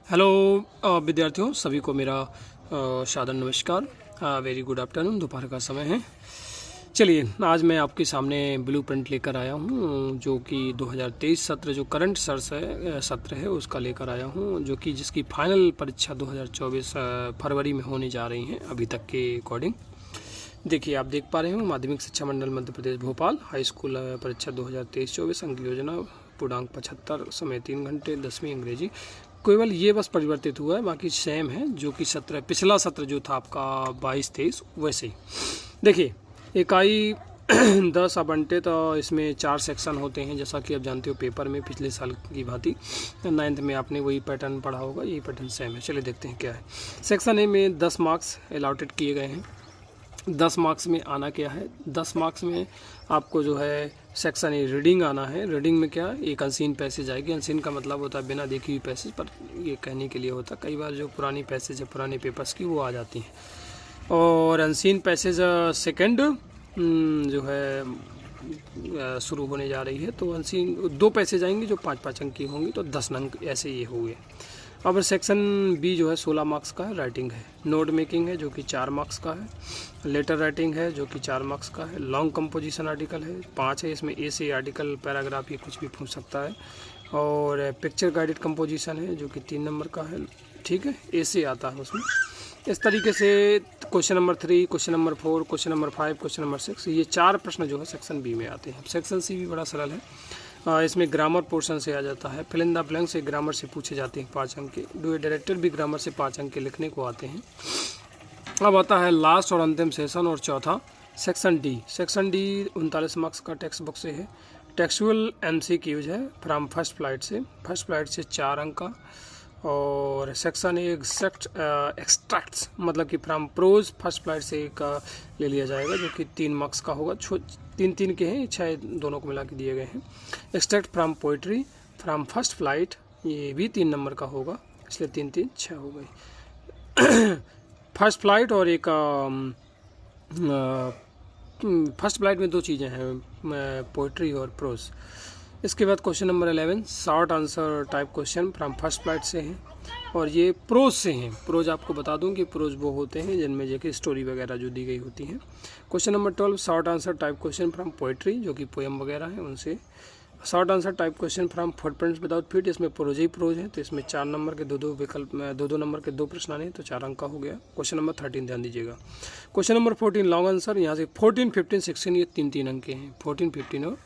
Hello विद्यार्थियों, सभी को मेरा सादर नमस्कार। वेरी गुड आफ्टरनून, दोपहर का समय है। चलिए, आज मैं आपके सामने ब्लूप्रिंट लेकर आया हूँ, जो कि 2023 सत्र जो करंट सत्र है उसका लेकर आया हूँ, जो कि जिसकी फाइनल परीक्षा 2024 फरवरी में होने जा रही हैं अभी तक के अकॉर्डिंग। देखिए, आप देख पा रहे हो माध्यमिक शिक्षा मंडल मध्य प्रदेश भोपाल हाई स्कूल परीक्षा 2023-24 अंक योजना पूर्णांक 75 समय 3 घंटे 10वीं अंग्रेजी। केवल ये बस परिवर्तित हुआ है, बाकी सेम है, जो कि पिछला सत्र जो था आपका 22-23 वैसे ही। देखिए, इकाई 10 आवंटित और इसमें 4 सेक्शन होते हैं, जैसा कि आप जानते हो पेपर में पिछले साल की भांति 9th में आपने वही पैटर्न पढ़ा होगा, यही पैटर्न सेम है। चलिए देखते हैं क्या है। सेक्शन ए में 10 मार्क्स अलॉटेड किए गए हैं। 10 मार्क्स में आना क्या है? 10 मार्क्स में आपको जो है सेक्शन ए रीडिंग आना है। रीडिंग में क्या, एक अनसीन पैसेज आएगी। अनसीन का मतलब होता है बिना देखी हुई पैसेज, पर ये कहने के लिए होता है कई बार जो पुरानी पैसेज है पुराने पेपर्स की वो आ जाती हैं। और अनसीन पैसेज सेकंड जो है शुरू होने जा रही है, तो अनसीन 2 पैसेज आएंगी जो 5-5 अंक की होंगी, तो 10 अंक ऐसे ये हुए। अब सेक्शन बी जो है 16 मार्क्स का है। राइटिंग है, नोट मेकिंग है जो कि 4 मार्क्स का है, लेटर राइटिंग है जो कि 4 मार्क्स का है, लॉन्ग कंपोजिशन आर्टिकल है 5 है। इसमें ए से आर्टिकल पैराग्राफ ये कुछ भी पूछ सकता है। और पिक्चर गाइडेड कंपोजिशन है जो कि 3 नंबर का है, ठीक है, ए से आता है उसमें। इस तरीके से question number 3, question number 4, question number 5, question number 6, ये 4 प्रश्न जो है सेक्शन बी में आते हैं। सेक्शन सी भी बड़ा सरल है। इसमें ग्रामर पोर्शन से आ जाता है। फिल इन द ब्लैंक से ग्रामर से पूछे जाते हैं 5 अंक के। डू ए डायरेक्टर भी ग्रामर से 5 अंक के लिखने को आते हैं। अब आता है लास्ट और अंतिम सेशन और चौथा section D. Section D 39 marks का टेक्स्ट बुक से है। टेक्सुअल MCQs है फ्रॉम फर्स्ट फ्लाइट से 4 अंक का। और सेक्शन ए एक्सट्रैक्ट्स मतलब कि फ्रॉम प्रोज फर्स्ट फ्लाइट से एक ले लिया जाएगा, जो कि 3 मार्क्स का होगा। 3-3 के हैं, 6 दोनों को मिला के दिए गए हैं। Extract from poetry from first flight, ये भी 3 नंबर का होगा, इसलिए 3-3 6 हो गई। फर्स्ट फ्लाइट और एक फर्स्ट फ्लाइट में 2 चीज़ें हैं, पोइट्री और प्रोज। इसके बाद question number 11 short answer type question from first flight से हैं, और ये प्रोज से हैं। प्रोज आपको बता दूं कि प्रोज वो होते हैं जिनमें जो कि स्टोरी वगैरह जो दी गई होती हैं। Question number 12 short answer type question from poetry, जो कि पोएम वगैरह हैं उनसे। Short answer type question from footprints without feet, इसमें प्रोज ही प्रोज है, तो इसमें 4 नंबर के 2-2 विकल्प में 2-2 नंबर के 2 प्रश्न आने, तो 4 अंक का हो गया। क्वेश्चन नंबर 13 ध्यान दीजिएगा। क्वेश्चन नंबर 14 लॉन्ग आंसर, यहाँ से 14, 15, 16 ये 3-3 अंक के हैं। 14, 15 और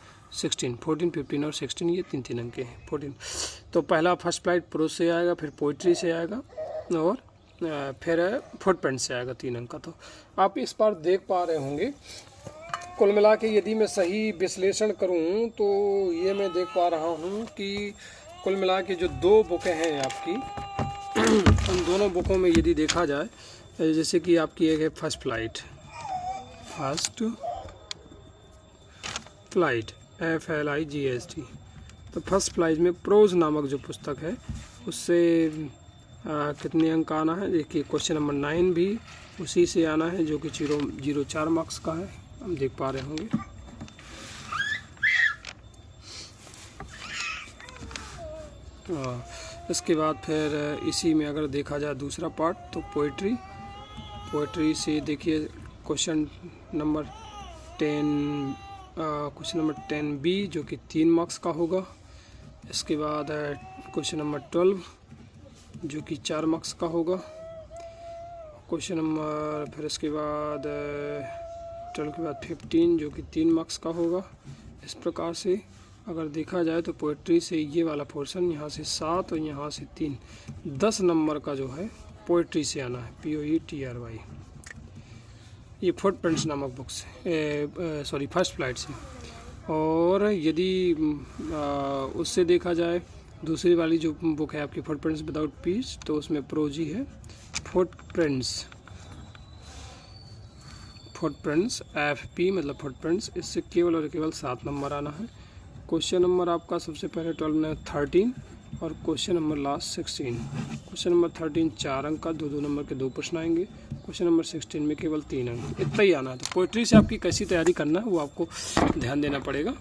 16 ये 3-3 अंक के हैं। 14 तो पहला फर्स्ट फ्लाइट प्रोज से आएगा, फिर पोइट्री से आएगा, और फिर फुटप्रिंट से आएगा 3 अंक का। तो आप इस बार देख पा रहे होंगे, कुल मिला के यदि मैं सही विश्लेषण करूं तो ये मैं देख पा रहा हूं कि कुल मिला के जो 2 बुकें हैं आपकी, उन दोनों बुकों में यदि देखा जाए, जैसे कि आपकी एक है फर्स्ट फ्लाइट FLIGST, तो फर्स्ट फ्लाइट में प्रोज नामक जो पुस्तक है उससे कितने अंक आना है? देखिए, क्वेश्चन नंबर 9 भी उसी से आना है, जो कि 0.04 मार्क्स का है, हम देख पा रहे होंगे। इसके बाद फिर इसी में अगर देखा जाए दूसरा पार्ट, तो पोइट्री से देखिए क्वेश्चन नंबर 10B जो कि 3 मार्क्स का होगा। इसके बाद क्वेश्चन नंबर 12 जो कि 4 मार्क्स का होगा। क्वेश्चन नंबर फिर इसके बाद 12 के बाद 15 जो कि 3 मार्क्स का होगा। इस प्रकार से अगर देखा जाए तो पोइट्री से ये वाला पोर्शन यहाँ से 7 और यहाँ से 3, 10 नंबर का जो है पोइट्री से आना है, POETRY। ये फुटप्रिंट्स नामक बुक से फर्स्ट फ्लाइट से। और यदि उससे देखा जाए दूसरी वाली जो बुक है आपकी फुटप्रिंट्स विदाउट पीस, तो उसमें प्रोज ही है। फुटप्रिंट्स FP मतलब फुटप्रिंट्स, इससे केवल और केवल 7 नंबर आना है। क्वेश्चन नंबर आपका सबसे पहले 12 में 13 और question number last 16। Question number 13 4 अंक का, 2-2 नंबर के 2 प्रश्न आएंगे। क्वेश्चन नंबर 16 में केवल 3 अंक, इतना ही आना है। तो पोइट्री से आपकी कैसी तैयारी करना है वो आपको ध्यान देना पड़ेगा।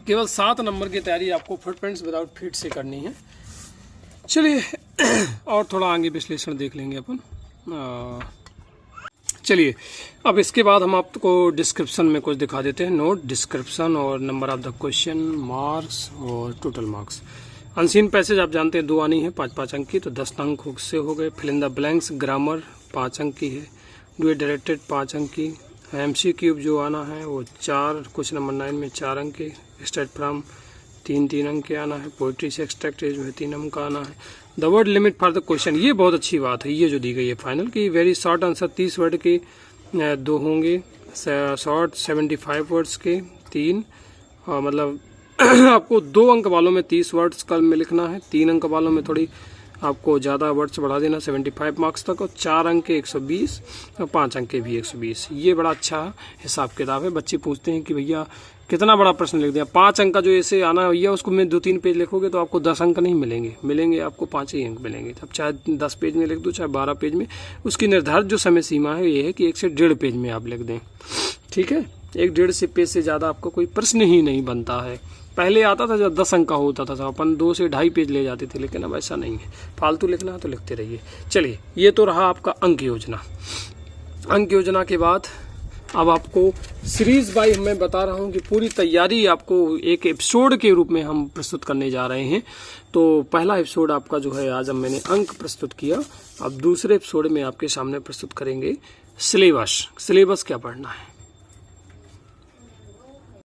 केवल 7 नंबर की तैयारी आपको फुटप्रिंट्स विदाउट फीट से करनी है। चलिए और थोड़ा आगे विश्लेषण देख लेंगे अपन। चलिए अब इसके बाद हम आपको डिस्क्रिप्शन में कुछ दिखा देते हैं। नोट, डिस्क्रिप्शन और number of the question, marks और टोटल मार्क्स। अनसीन पैसेज आप जानते हैं 2 आनी है 5-5 अंक की, तो 10 अंक से हो गए। Fill in the blanks, grammar 5 अंक की है। डू इट डायरेक्टेड 5 अंक की। MCQ जो आना है वो 4, क्वेश्चन नंबर 9 में 4 अंक के। स्टेट फ्राम 3 अंक के आना है। पोइट्री से एक्सट्रैक्ट जो है 3 अंक का आना है। The word limit for the question, ये बहुत अच्छी बात है, ये जो दी गई है फाइनल की। वेरी शॉर्ट आंसर 30 वर्ड के 2 होंगे। शॉर्ट 75 वर्ड्स के 3, मतलब आपको 2 अंक वालों में 30 वर्ड्स कल में लिखना है। 3 अंक वालों में थोड़ी आपको ज़्यादा वर्ड्स बढ़ा देना 75 मार्क्स तक। और 4 अंक के 120 और 5 अंक के भी 120। ये बड़ा अच्छा हिसाब किताब है। बच्चे पूछते हैं कि भैया कितना बड़ा प्रश्न लिख दिया। 5 अंक का जो ऐसे आना है भैया, उसको में 2-3 पेज लिखोगे तो आपको 10 अंक नहीं मिलेंगे आपको 5 ही अंक मिलेंगे। तब चाहे 10 पेज में लिख दो, चाहे 12 पेज में। उसकी निर्धारित जो समय सीमा है ये है कि 1 से 1.5 पेज में आप लिख दें। ठीक है, 1-1.5 पेज से ज़्यादा आपको कोई प्रश्न ही नहीं बनता है। पहले आता था जब 10 अंक का होता था, अपन 2 से 2.5 पेज ले जाते थे, लेकिन अब ऐसा नहीं है। फालतू लिखना है तो लिखते रहिए। चलिए, ये तो रहा आपका अंक योजना। अंक योजना के बाद अब आपको सीरीज बाई मैं बता रहा हूँ कि पूरी तैयारी आपको एक एपिसोड के रूप में हम प्रस्तुत करने जा रहे हैं। तो पहला एपिसोड आपका जो है आज अब मैंने अंक प्रस्तुत किया। अब दूसरे एपिसोड में आपके सामने प्रस्तुत करेंगे सिलेबस। सिलेबस क्या पढ़ना है।